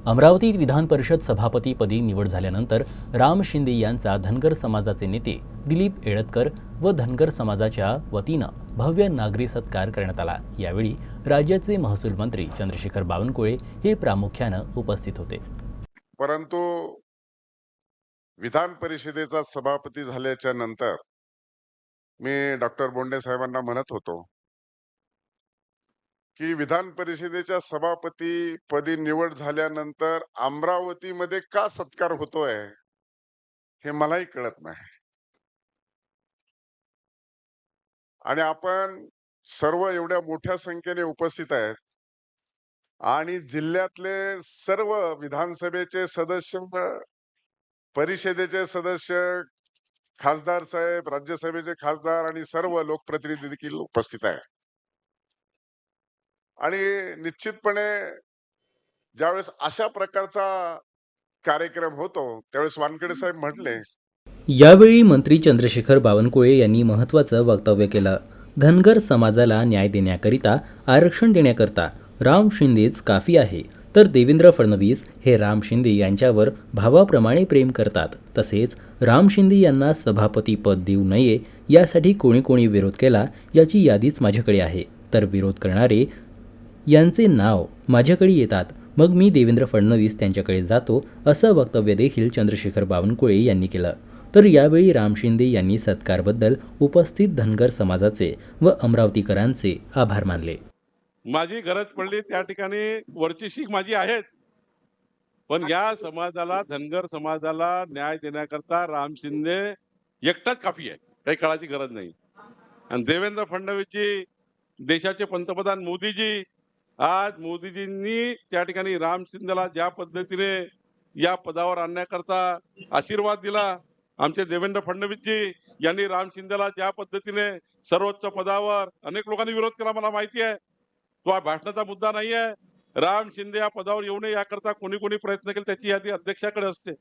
अमरावतीत विधान परिषद सभापतीपदी निवड झाल्यानंतर राम शिंदे यांचा धनगर समाजाचे नेते दिलीप येळतकर व धनगर समाजाच्या वतीनं भव्य नागरी सत्कार करण्यात आला। यावेळी राज्याचे महसूल मंत्री चंद्रशेखर बावनकुळे हे प्रामुख्यानं उपस्थित होते। परंतु विधान परिषदेचा सभापती झाल्याच्या नंतर मी डॉक्टर बोंडे साहेबांना म्हणत होतो की विधान परिषदेच्या सभापती पदी निवड झाल्यानंतर अमरावतीमध्ये का सत्कार होतोय हे मलाही कळत नाही। आणि आपण सर्व एवढ्या मोठ्या संख्येने उपस्थित आहेत आणि जिल्ह्यातले सर्व विधानसभेचे सदस्य, परिषदेचे सदस्य, खासदार साहेब, राज्यसभेचे खासदार आणि सर्व लोकप्रतिनिधी देखील उपस्थित आहेत। आणि निश्चितपणे ज्यावेळेस अशा प्रकारचा कार्यक्रम होतो त्यावेळेस वानखेडे साहेब म्हटले। यावेळी मंत्री चंद्रशेखर बावनकुळे यांनी महत्त्वाचं वक्तव्य केलं। धनगर समाजाला न्याय देण्याकरिता, आरक्षण देण्याकरता राम शिंदेच काफी आहे, तर देवेंद्र फडणवीस हे राम शिंदे यांच्यावर भावाप्रमाणे प्रेम करतात। तसेच राम शिंदे यांना सभापती पद देऊ नये यासाठी कोणी कोणी विरोध केला याची यादीच माझ्याकडे आहे, तर विरोध करणारे यांचे नाव माझ्याकडे येतात, मग मी देवेंद्र फडणवीस त्यांच्याकडे जातो, असं वक्तव्य देखील चंद्रशेखर बावनकुळे यांनी केलं। तर यावेळी राम शिंदे यांनी सत्कारबद्दल उपस्थित धनगर समाजाचे व अमरावतीकरांचे आभार मानले। माझी गरज पडली त्या ठिकाणी वरची शीख माझी आहेत, पण या समाजाला, धनगर समाजाला न्याय देण्याकरता राम शिंदे एकटाच काफी आहे, काही काळाची गरज नाही। आणि देवेंद्र फडणवीसजी, देशाचे पंतप्रधान मोदीजी, आज मोदीजींनी त्या ठिकाणी राम शिंदेला ज्या पद्धतीने या पदावर आणण्याकरता आशीर्वाद दिला, आमचे देवेंद्र फडणवीसजी यांनी राम शिंदेला ज्या पद्धतीने सर्वोच्च पदावर, अनेक लोकांनी विरोध केला मला माहिती आहे, तो हा भाषणाचा मुद्दा नाहीये। राम शिंदे या पदावर येऊ नये याकरता कोणी कोणी प्रयत्न केले त्याची यादी अध्यक्षाकडे असते।